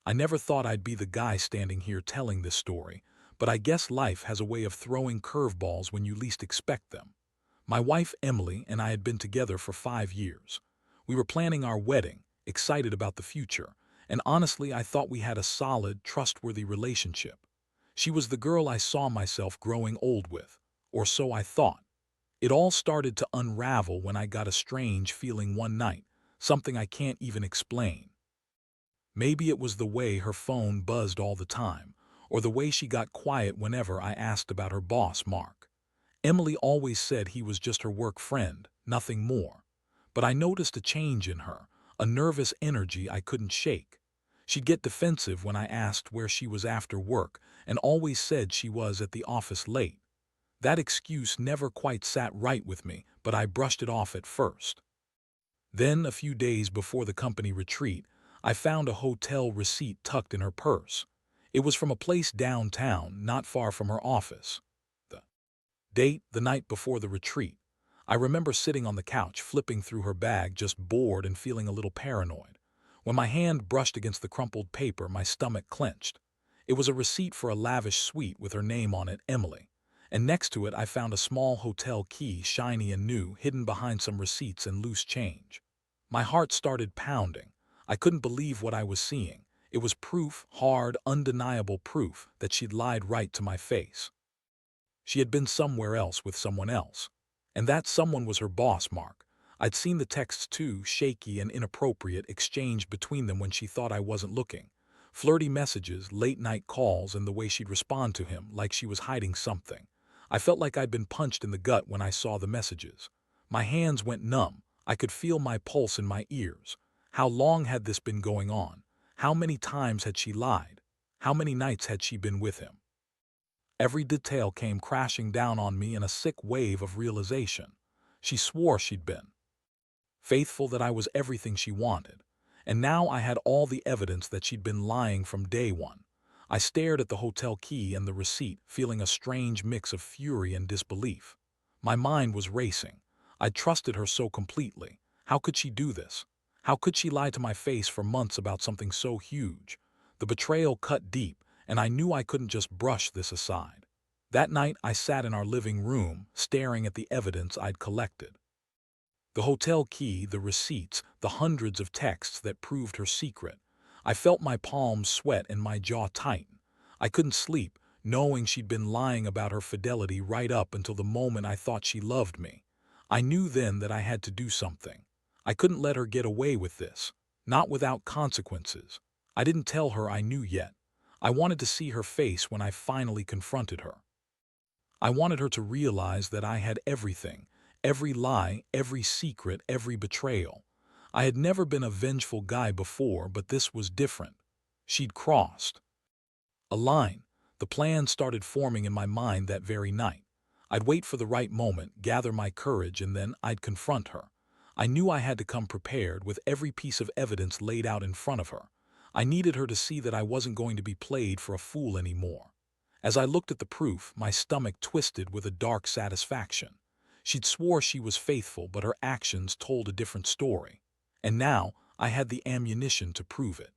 I never thought I'd be the guy standing here telling this story, but I guess life has a way of throwing curveballs when you least expect them. My wife Emily and I had been together for 5 years. We were planning our wedding, excited about the future, and honestly I thought we had a solid, trustworthy relationship. She was the girl I saw myself growing old with, or so I thought. It all started to unravel when I got a strange feeling one night, something I can't even explain. Maybe it was the way her phone buzzed all the time, or the way she got quiet whenever I asked about her boss, Mark. Emily always said he was just her work friend, nothing more. But I noticed a change in her, a nervous energy I couldn't shake. She'd get defensive when I asked where she was after work, and always said she was at the office late. That excuse never quite sat right with me, but I brushed it off at first. Then, a few days before the company retreat, I found a hotel receipt tucked in her purse. It was from a place downtown, not far from her office. The date, the night before the retreat. I remember sitting on the couch, flipping through her bag, just bored and feeling a little paranoid. When my hand brushed against the crumpled paper, my stomach clenched. It was a receipt for a lavish suite with her name on it, Emily. And next to it I found a small hotel key, shiny and new, hidden behind some receipts and loose change. My heart started pounding. I couldn't believe what I was seeing. It was proof, hard, undeniable proof, that she'd lied right to my face. She had been somewhere else with someone else. And that someone was her boss, Mark. I'd seen the texts too, shaky and inappropriate, exchanged between them when she thought I wasn't looking. Flirty messages, late-night calls, and the way she'd respond to him, like she was hiding something. I felt like I'd been punched in the gut when I saw the messages. My hands went numb. I could feel my pulse in my ears. How long had this been going on? How many times had she lied? How many nights had she been with him? Every detail came crashing down on me in a sick wave of realization. She swore she'd been faithful, that I was everything she wanted. And now I had all the evidence that she'd been lying from day one. I stared at the hotel key and the receipt, feeling a strange mix of fury and disbelief. My mind was racing. I'd trusted her so completely. How could she do this? How could she lie to my face for months about something so huge? The betrayal cut deep, and I knew I couldn't just brush this aside. That night I sat in our living room, staring at the evidence I'd collected. The hotel key, the receipts, the hundreds of texts that proved her secret. I felt my palms sweat and my jaw tighten. I couldn't sleep, knowing she'd been lying about her fidelity right up until the moment I thought she loved me. I knew then that I had to do something. I couldn't let her get away with this, not without consequences. I didn't tell her I knew yet. I wanted to see her face when I finally confronted her. I wanted her to realize that I had everything, every lie, every secret, every betrayal. I had never been a vengeful guy before, but this was different. She'd crossed a line. The plan started forming in my mind that very night. I'd wait for the right moment, gather my courage, and then I'd confront her. I knew I had to come prepared, with every piece of evidence laid out in front of her. I needed her to see that I wasn't going to be played for a fool anymore. As I looked at the proof, my stomach twisted with a dark satisfaction. She'd swore she was faithful, but her actions told a different story. And now I had the ammunition to prove it.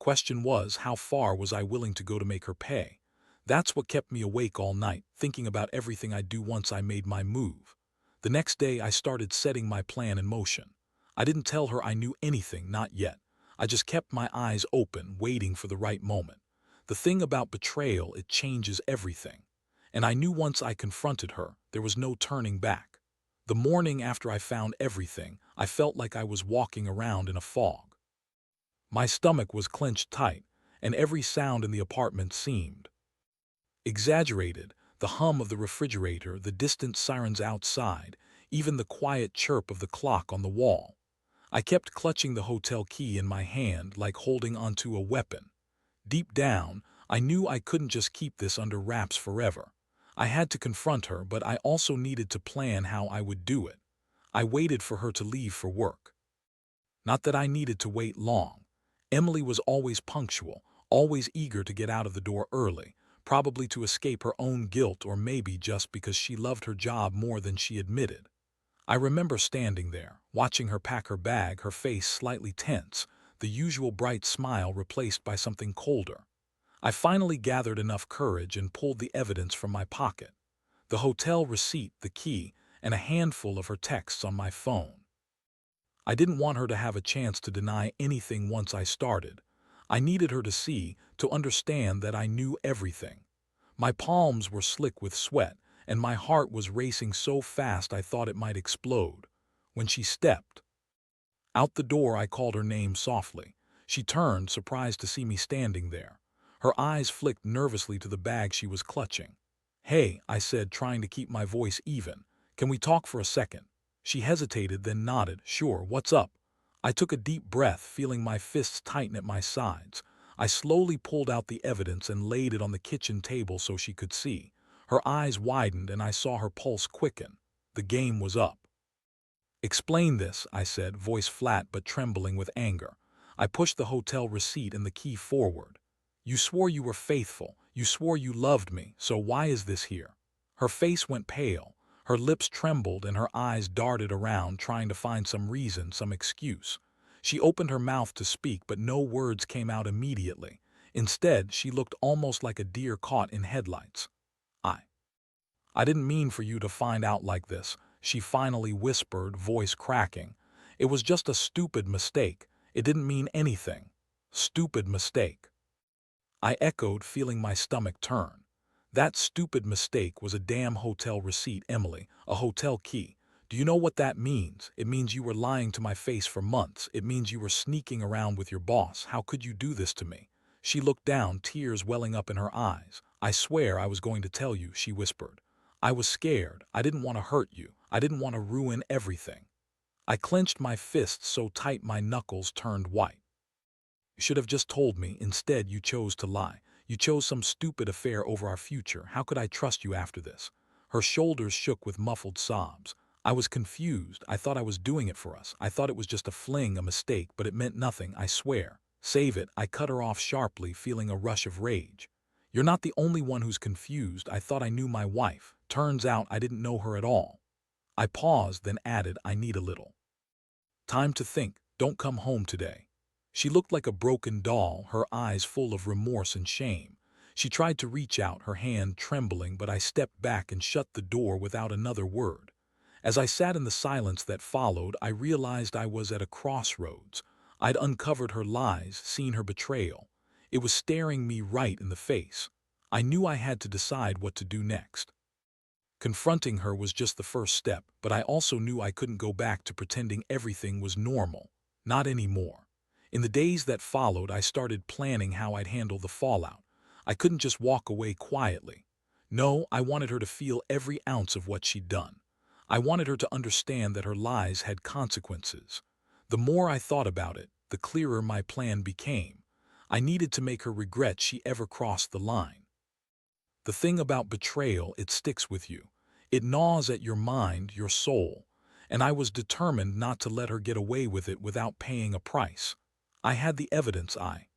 Question was, how far was I willing to go to make her pay? That's what kept me awake all night, thinking about everything I'd do once I made my move. The next day I started setting my plan in motion. I didn't tell her I knew anything, not yet. I just kept my eyes open, waiting for the right moment. The thing about betrayal, it changes everything. And I knew once I confronted her, there was no turning back. The morning after I found everything, I felt like I was walking around in a fog. My stomach was clenched tight, and every sound in the apartment seemed exaggerated. The hum of the refrigerator, the distant sirens outside, even the quiet chirp of the clock on the wall. I kept clutching the hotel key in my hand, like holding onto a weapon. Deep down, I knew I couldn't just keep this under wraps forever. I had to confront her, but I also needed to plan how I would do it. I waited for her to leave for work. Not that I needed to wait long. Emily was always punctual, always eager to get out of the door early, probably to escape her own guilt, or maybe just because she loved her job more than she admitted. I remember standing there, watching her pack her bag, her face slightly tense, the usual bright smile replaced by something colder. I finally gathered enough courage and pulled the evidence from my pocket. The hotel receipt, the key, and a handful of her texts on my phone. I didn't want her to have a chance to deny anything once I started. I needed her to see, to understand that I knew everything. My palms were slick with sweat, and my heart was racing so fast I thought it might explode. When she stepped out the door, I called her name softly. She turned, surprised to see me standing there. Her eyes flicked nervously to the bag she was clutching. "Hey," I said, trying to keep my voice even. "Can we talk for a second?" She hesitated, then nodded. "Sure, what's up?" I took a deep breath, feeling my fists tighten at my sides. I slowly pulled out the evidence and laid it on the kitchen table so she could see. Her eyes widened and I saw her pulse quicken. The game was up. "Explain this," I said, voice flat but trembling with anger. I pushed the hotel receipt and the key forward. "You swore you were faithful. You swore you loved me. So why is this here?" Her face went pale. Her lips trembled and her eyes darted around, trying to find some reason, some excuse. She opened her mouth to speak, but no words came out immediately. Instead, she looked almost like a deer caught in headlights. I I didn't mean for you to find out like this," she finally whispered, voice cracking. "It was just a stupid mistake. It didn't mean anything." "Stupid mistake," I echoed, feeling my stomach turn. "That stupid mistake was a damn hotel receipt, Emily, a hotel key. Do you know what that means? It means you were lying to my face for months. It means you were sneaking around with your boss. How could you do this to me?" She looked down, tears welling up in her eyes. "I swear I was going to tell you," she whispered. "I was scared. I didn't want to hurt you. I didn't want to ruin everything." I clenched my fists so tight my knuckles turned white. "You should have just told me. Instead, you chose to lie. You chose some stupid affair over our future. How could I trust you after this?" Her shoulders shook with muffled sobs. "I was confused. I thought I was doing it for us. I thought it was just a fling, a mistake, but it meant nothing, I swear." "Save it," I cut her off sharply, feeling a rush of rage. "You're not the only one who's confused. I thought I knew my wife. Turns out I didn't know her at all." I paused, then added, "I need a little time to think. Don't come home today." She looked like a broken doll, her eyes full of remorse and shame. She tried to reach out, her hand trembling, but I stepped back and shut the door without another word. As I sat in the silence that followed, I realized I was at a crossroads. I'd uncovered her lies, seen her betrayal. It was staring me right in the face. I knew I had to decide what to do next. Confronting her was just the first step, but I also knew I couldn't go back to pretending everything was normal. Not anymore. In the days that followed, I started planning how I'd handle the fallout. I couldn't just walk away quietly. No, I wanted her to feel every ounce of what she'd done. I wanted her to understand that her lies had consequences. The more I thought about it, the clearer my plan became. I needed to make her regret she ever crossed the line. The thing about betrayal, it sticks with you. It gnaws at your mind, your soul. And I was determined not to let her get away with it without paying a price. I had the evidence, I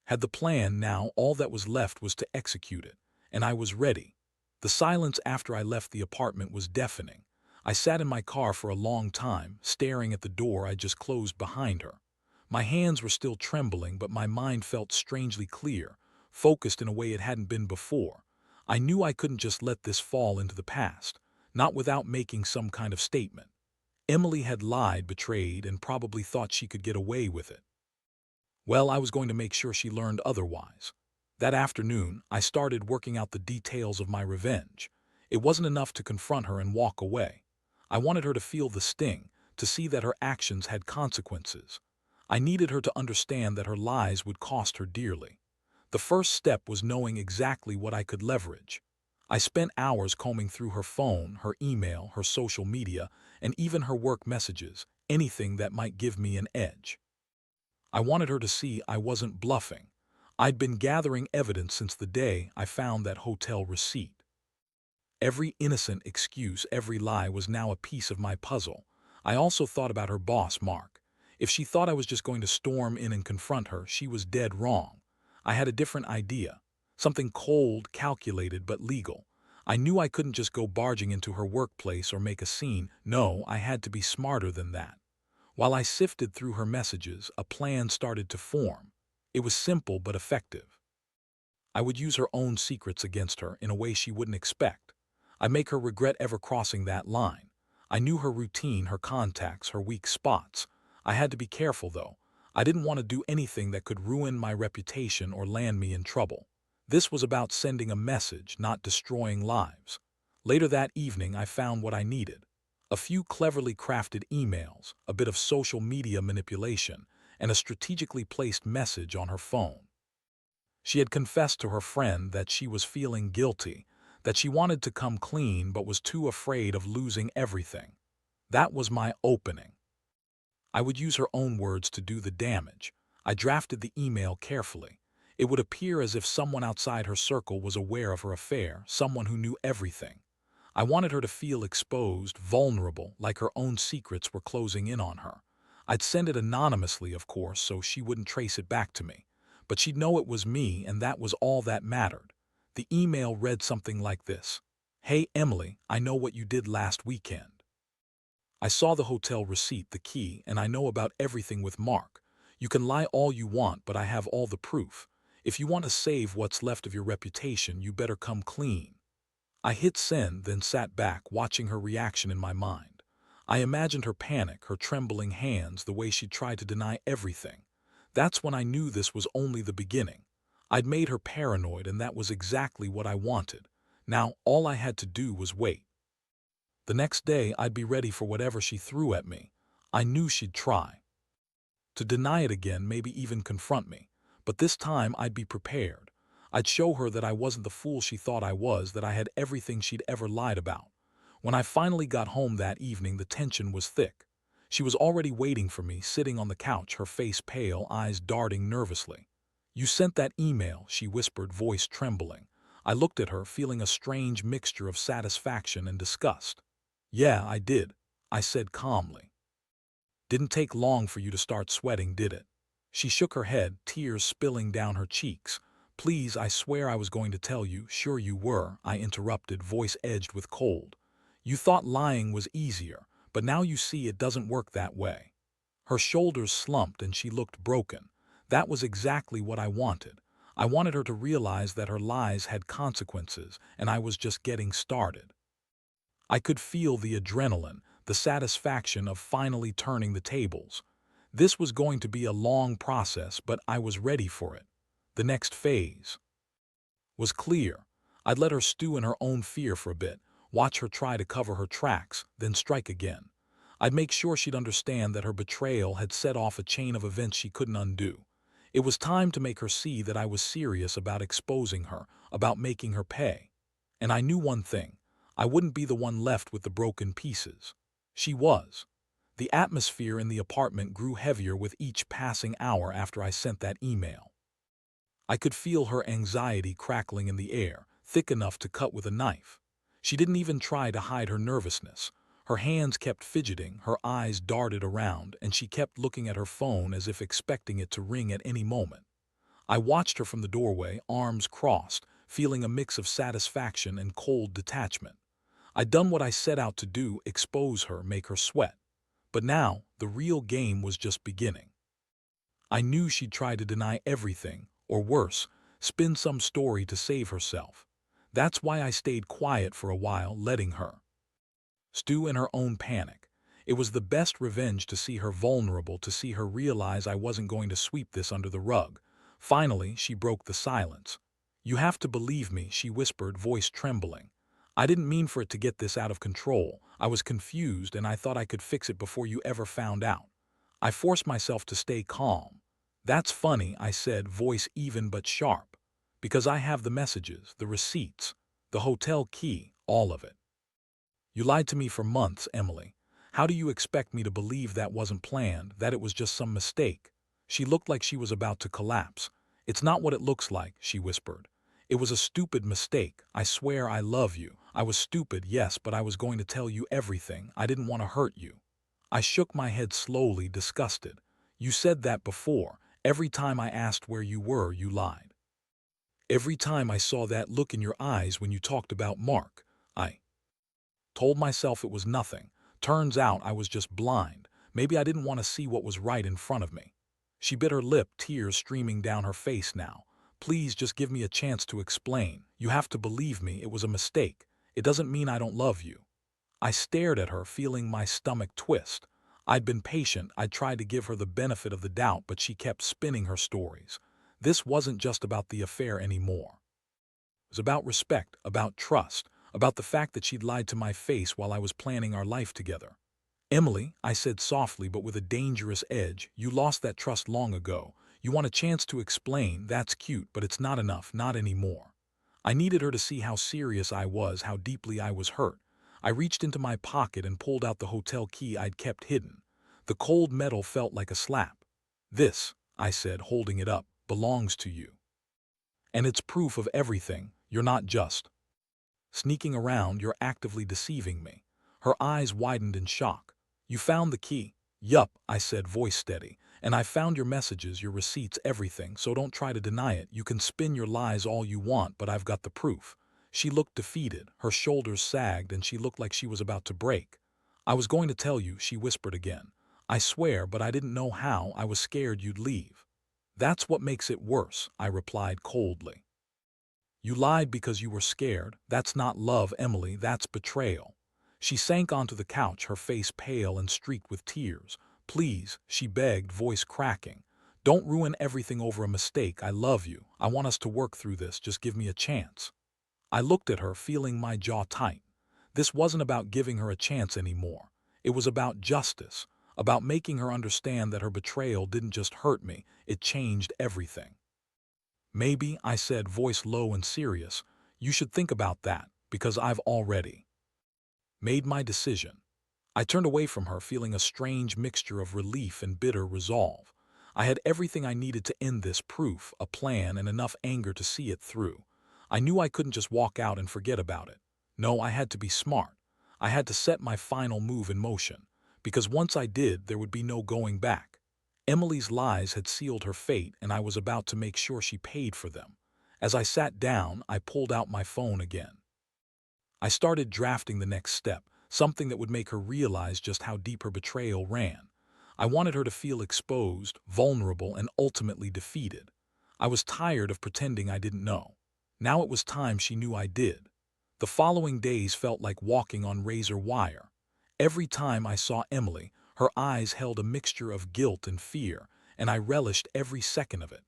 had the plan. Now all that was left was to execute it. And I was ready. The silence after I left the apartment was deafening. I sat in my car for a long time, staring at the door I just closed behind her. My hands were still trembling, but my mind felt strangely clear, focused in a way it hadn't been before. I knew I couldn't just let this fall into the past, not without making some kind of statement. Emily had lied, betrayed, and probably thought she could get away with it. Well, I was going to make sure she learned otherwise. That afternoon, I started working out the details of my revenge. It wasn't enough to confront her and walk away. I wanted her to feel the sting, to see that her actions had consequences. I needed her to understand that her lies would cost her dearly. The first step was knowing exactly what I could leverage. I spent hours combing through her phone, her email, her social media, and even her work messages, anything that might give me an edge. I wanted her to see I wasn't bluffing. I'd been gathering evidence since the day I found that hotel receipt. Every innocent excuse, every lie was now a piece of my puzzle. I also thought about her boss, Mark. If she thought I was just going to storm in and confront her, she was dead wrong. I had a different idea. Something cold, calculated, but legal. I knew I couldn't just go barging into her workplace or make a scene. No, I had to be smarter than that. While I sifted through her messages, a plan started to form. It was simple but effective. I would use her own secrets against her in a way she wouldn't expect. I'd make her regret ever crossing that line. I knew her routine, her contacts, her weak spots. I had to be careful, though. I didn't want to do anything that could ruin my reputation or land me in trouble. This was about sending a message, not destroying lives. Later that evening, I found what I needed. A few cleverly crafted emails, a bit of social media manipulation, and a strategically placed message on her phone. She had confessed to her friend that she was feeling guilty, that she wanted to come clean but was too afraid of losing everything. That was my opening. I would use her own words to do the damage. I drafted the email carefully. It would appear as if someone outside her circle was aware of her affair, someone who knew everything. I wanted her to feel exposed, vulnerable, like her own secrets were closing in on her. I'd send it anonymously, of course, so she wouldn't trace it back to me. But she'd know it was me, and that was all that mattered. The email read something like this. "Hey, Emily, I know what you did last weekend. I saw the hotel receipt, the key, and I know about everything with Mark. You can lie all you want, but I have all the proof. If you want to save what's left of your reputation, you better come clean." I hit send, then sat back, watching her reaction in my mind. I imagined her panic, her trembling hands, the way she tried to deny everything. That's when I knew this was only the beginning. I'd made her paranoid, and that was exactly what I wanted. Now, all I had to do was wait. The next day, I'd be ready for whatever she threw at me. I knew she'd try to deny it again, maybe even confront me. But this time, I'd be prepared. I'd show her that I wasn't the fool she thought I was, that I had everything she'd ever lied about. When I finally got home that evening, the tension was thick. She was already waiting for me, sitting on the couch, her face pale, eyes darting nervously. "You sent that email," she whispered, voice trembling. I looked at her, feeling a strange mixture of satisfaction and disgust. "Yeah, I did," I said calmly. "Didn't take long for you to start sweating, did it?" She shook her head, tears spilling down her cheeks. "Please, I swear I was going to tell you." "Sure you were," I interrupted, voice edged with cold. "You thought lying was easier, but now you see it doesn't work that way." Her shoulders slumped and she looked broken. That was exactly what I wanted. I wanted her to realize that her lies had consequences, and I was just getting started. I could feel the adrenaline, the satisfaction of finally turning the tables. This was going to be a long process, but I was ready for it. The next phase was clear. I'd let her stew in her own fear for a bit, watch her try to cover her tracks, then strike again. I'd make sure she'd understand that her betrayal had set off a chain of events she couldn't undo. It was time to make her see that I was serious about exposing her, about making her pay. And I knew one thing. I wouldn't be the one left with the broken pieces. She was. The atmosphere in the apartment grew heavier with each passing hour after I sent that email. I could feel her anxiety crackling in the air, thick enough to cut with a knife. She didn't even try to hide her nervousness. Her hands kept fidgeting, her eyes darted around, and she kept looking at her phone as if expecting it to ring at any moment. I watched her from the doorway, arms crossed, feeling a mix of satisfaction and cold detachment. I'd done what I set out to do, expose her, make her sweat. But now, the real game was just beginning. I knew she'd try to deny everything, or worse, spin some story to save herself. That's why I stayed quiet for a while, letting her stew in her own panic. It was the best revenge to see her vulnerable, to see her realize I wasn't going to sweep this under the rug. Finally, she broke the silence. "You have to believe me," she whispered, voice trembling. "I didn't mean for it to get this out of control. I was confused and I thought I could fix it before you ever found out." I forced myself to stay calm. "That's funny," I said, voice even but sharp. "Because I have the messages, the receipts, the hotel key, all of it. You lied to me for months, Emily. How do you expect me to believe that wasn't planned, that it was just some mistake?" She looked like she was about to collapse. "It's not what it looks like," she whispered. "It was a stupid mistake. I swear I love you. I was stupid, yes, but I was going to tell you everything. I didn't want to hurt you." I shook my head slowly, disgusted. "You said that before. Every time I asked where you were, you lied. Every time I saw that look in your eyes when you talked about Mark, I told myself it was nothing. Turns out I was just blind. Maybe I didn't want to see what was right in front of me. She bit her lip, tears streaming down her face now. Please just give me a chance to explain. You have to believe me, it was a mistake. It doesn't mean I don't love you. I stared at her, feeling my stomach twist. I'd been patient, I'd tried to give her the benefit of the doubt, but she kept spinning her stories. This wasn't just about the affair anymore. It was about respect, about trust, about the fact that she'd lied to my face while I was planning our life together. Emily, I said softly but with a dangerous edge, you lost that trust long ago. You want a chance to explain, that's cute, but it's not enough, not anymore. I needed her to see how serious I was, how deeply I was hurt. I reached into my pocket and pulled out the hotel key I'd kept hidden. The cold metal felt like a slap. This, I said, holding it up, belongs to you. And it's proof of everything. You're not just sneaking around, you're actively deceiving me. Her eyes widened in shock. You found the key? Yup, I said, voice steady. And I found your messages, your receipts, everything, so don't try to deny it. You can spin your lies all you want, but I've got the proof. She looked defeated, her shoulders sagged, and she looked like she was about to break. I was going to tell you, she whispered again. I swear, but I didn't know how. I was scared you'd leave. That's what makes it worse, I replied coldly. You lied because you were scared. That's not love, Emily, that's betrayal. She sank onto the couch, her face pale and streaked with tears. Please, she begged, voice cracking. Don't ruin everything over a mistake. I love you. I want us to work through this. Just give me a chance. I looked at her, feeling my jaw tight. This wasn't about giving her a chance anymore. It was about justice, about making her understand that her betrayal didn't just hurt me, it changed everything. Maybe, I said, voice low and serious, you should think about that, because I've already made my decision. I turned away from her, feeling a strange mixture of relief and bitter resolve. I had everything I needed to end this, proof, a plan, and enough anger to see it through. I knew I couldn't just walk out and forget about it. No, I had to be smart. I had to set my final move in motion, because once I did, there would be no going back. Emily's lies had sealed her fate, and I was about to make sure she paid for them. As I sat down, I pulled out my phone again. I started drafting the next step, something that would make her realize just how deep her betrayal ran. I wanted her to feel exposed, vulnerable, and ultimately defeated. I was tired of pretending I didn't know. Now it was time she knew I did. The following days felt like walking on razor wire. Every time I saw Emily, her eyes held a mixture of guilt and fear, and I relished every second of it.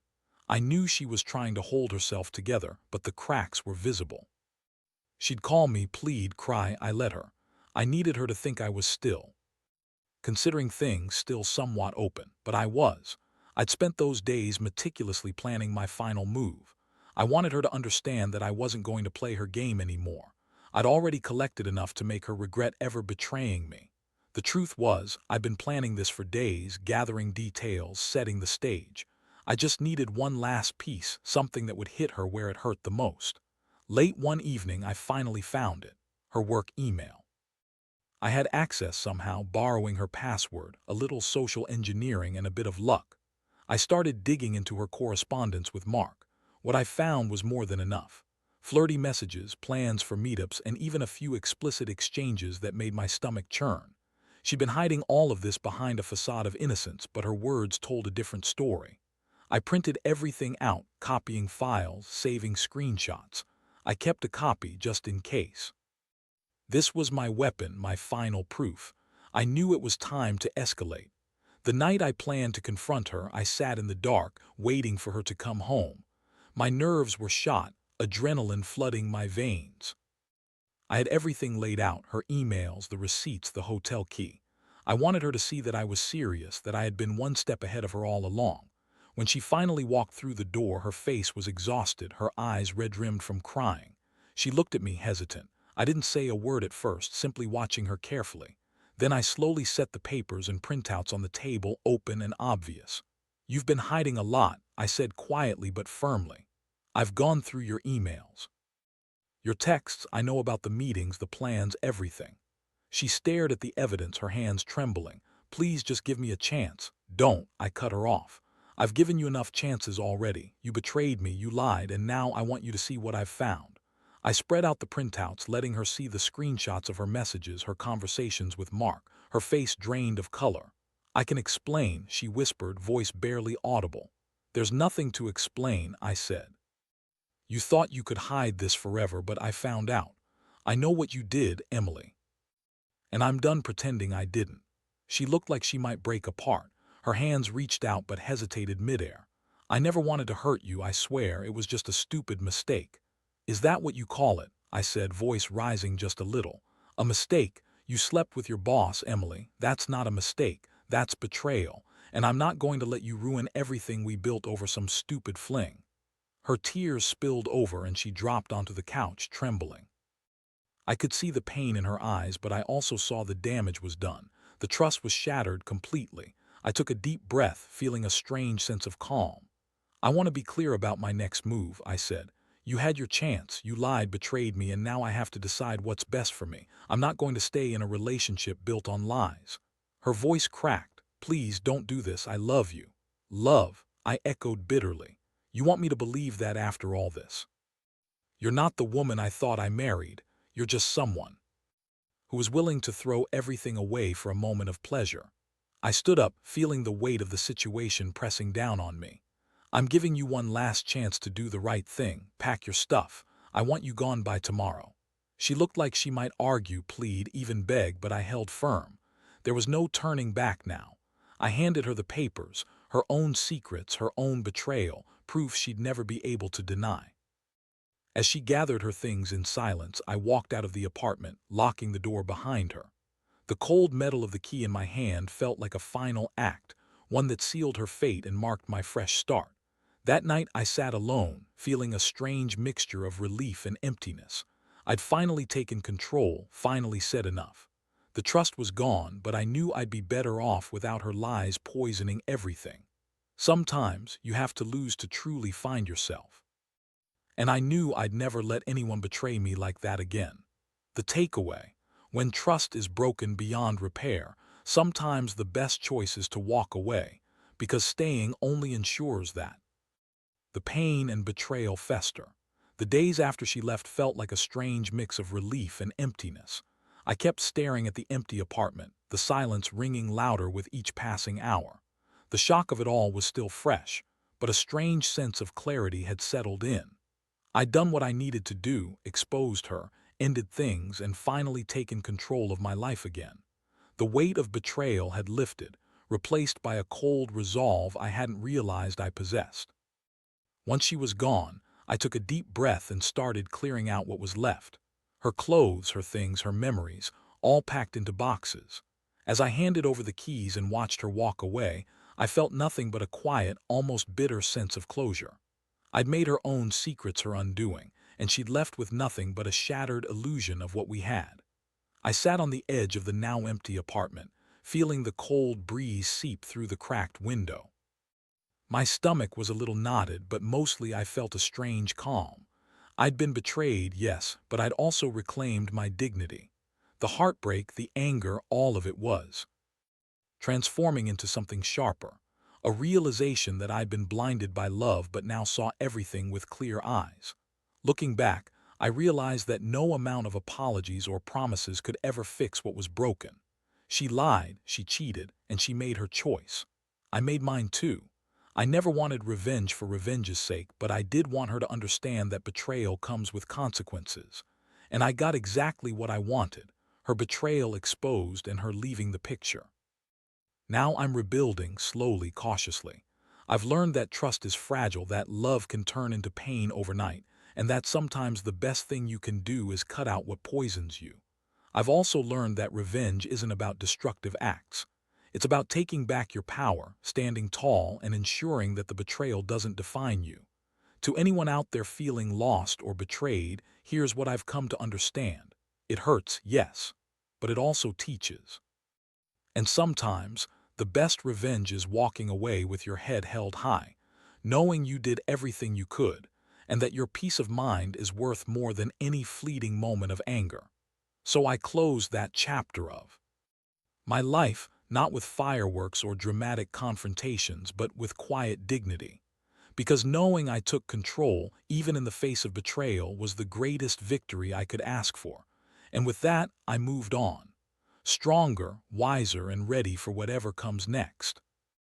I knew she was trying to hold herself together, but the cracks were visible. She'd call me, plead, cry. I let her. I needed her to think I was still considering things, still somewhat open, but I was. I'd spent those days meticulously planning my final move. I wanted her to understand that I wasn't going to play her game anymore. I'd already collected enough to make her regret ever betraying me. The truth was, I'd been planning this for days, gathering details, setting the stage. I just needed one last piece, something that would hit her where it hurt the most. Late one evening, I finally found it, her work email. I had access somehow, borrowing her password, a little social engineering, and a bit of luck. I started digging into her correspondence with Mark. What I found was more than enough. Flirty messages, plans for meetups, and even a few explicit exchanges that made my stomach churn. She'd been hiding all of this behind a facade of innocence, but her words told a different story. I printed everything out, copying files, saving screenshots. I kept a copy just in case. This was my weapon, my final proof. I knew it was time to escalate. The night I planned to confront her, I sat in the dark, waiting for her to come home. My nerves were shot, adrenaline flooding my veins. I had everything laid out, her emails, the receipts, the hotel key. I wanted her to see that I was serious, that I had been one step ahead of her all along. When she finally walked through the door, her face was exhausted, her eyes red-rimmed from crying. She looked at me hesitant. I didn't say a word at first, simply watching her carefully. Then I slowly set the papers and printouts on the table, open and obvious. You've been hiding a lot, I said quietly but firmly. I've gone through your emails. Your texts, I know about the meetings, the plans, everything. She stared at the evidence, her hands trembling. Please just give me a chance. Don't, I cut her off. I've given you enough chances already. You betrayed me, you lied, and now I want you to see what I've found. I spread out the printouts, letting her see the screenshots of her messages, her conversations with Mark, her face drained of color. I can explain, she whispered, voice barely audible. There's nothing to explain, I said. You thought you could hide this forever, but I found out. I know what you did, Emily. And I'm done pretending I didn't. She looked like she might break apart. Her hands reached out but hesitated midair. I never wanted to hurt you, I swear. It was just a stupid mistake. Is that what you call it? I said, voice rising just a little. A mistake? You slept with your boss, Emily. That's not a mistake. That's betrayal. And I'm not going to let you ruin everything we built over some stupid fling. Her tears spilled over and she dropped onto the couch, trembling. I could see the pain in her eyes, but I also saw the damage was done. The trust was shattered completely. I took a deep breath, feeling a strange sense of calm. I want to be clear about my next move, I said. You had your chance, you lied, betrayed me, and now I have to decide what's best for me. I'm not going to stay in a relationship built on lies. Her voice cracked. Please don't do this, I love you. Love, I echoed bitterly. You want me to believe that after all this? You're not the woman I thought I married. You're just someone who was willing to throw everything away for a moment of pleasure. I stood up, feeling the weight of the situation pressing down on me. I'm giving you one last chance to do the right thing. Pack your stuff. I want you gone by tomorrow. She looked like she might argue, plead, even beg, but I held firm. There was no turning back now. I handed her the papers, her own secrets, her own betrayal, proof she'd never be able to deny. As she gathered her things in silence, I walked out of the apartment, locking the door behind her. The cold metal of the key in my hand felt like a final act, one that sealed her fate and marked my fresh start. That night I sat alone, feeling a strange mixture of relief and emptiness. I'd finally taken control, finally said enough. The trust was gone, but I knew I'd be better off without her lies poisoning everything. Sometimes you have to lose to truly find yourself. And I knew I'd never let anyone betray me like that again. The takeaway: when trust is broken beyond repair, sometimes the best choice is to walk away, because staying only ensures that. The pain and betrayal fester. The days after she left felt like a strange mix of relief and emptiness. I kept staring at the empty apartment, the silence ringing louder with each passing hour. The shock of it all was still fresh, but a strange sense of clarity had settled in. I'd done what I needed to do, exposed her, ended things, and finally taken control of my life again. The weight of betrayal had lifted, replaced by a cold resolve I hadn't realized I possessed. Once she was gone, I took a deep breath and started clearing out what was left. Her clothes, her things, her memories, all packed into boxes. As I handed over the keys and watched her walk away, I felt nothing but a quiet, almost bitter sense of closure. I'd made her own secrets her undoing, and she'd left with nothing but a shattered illusion of what we had. I sat on the edge of the now empty apartment, feeling the cold breeze seep through the cracked window. My stomach was a little knotted, but mostly I felt a strange calm. I'd been betrayed, yes, but I'd also reclaimed my dignity. The heartbreak, the anger, all of it was transforming into something sharper. A realization that I'd been blinded by love but now saw everything with clear eyes. Looking back, I realized that no amount of apologies or promises could ever fix what was broken. She lied, she cheated, and she made her choice. I made mine too. I never wanted revenge for revenge's sake, but I did want her to understand that betrayal comes with consequences. And I got exactly what I wanted: her betrayal exposed and her leaving the picture. Now I'm rebuilding, slowly, cautiously. I've learned that trust is fragile, that love can turn into pain overnight, and that sometimes the best thing you can do is cut out what poisons you. I've also learned that revenge isn't about destructive acts. It's about taking back your power, standing tall, and ensuring that the betrayal doesn't define you. To anyone out there feeling lost or betrayed, here's what I've come to understand. It hurts, yes, but it also teaches. And sometimes, the best revenge is walking away with your head held high, knowing you did everything you could, and that your peace of mind is worth more than any fleeting moment of anger. So I closed that chapter of my life, not with fireworks or dramatic confrontations, but with quiet dignity. Because knowing I took control, even in the face of betrayal, was the greatest victory I could ask for. And with that, I moved on. stronger, wiser, and ready for whatever comes next.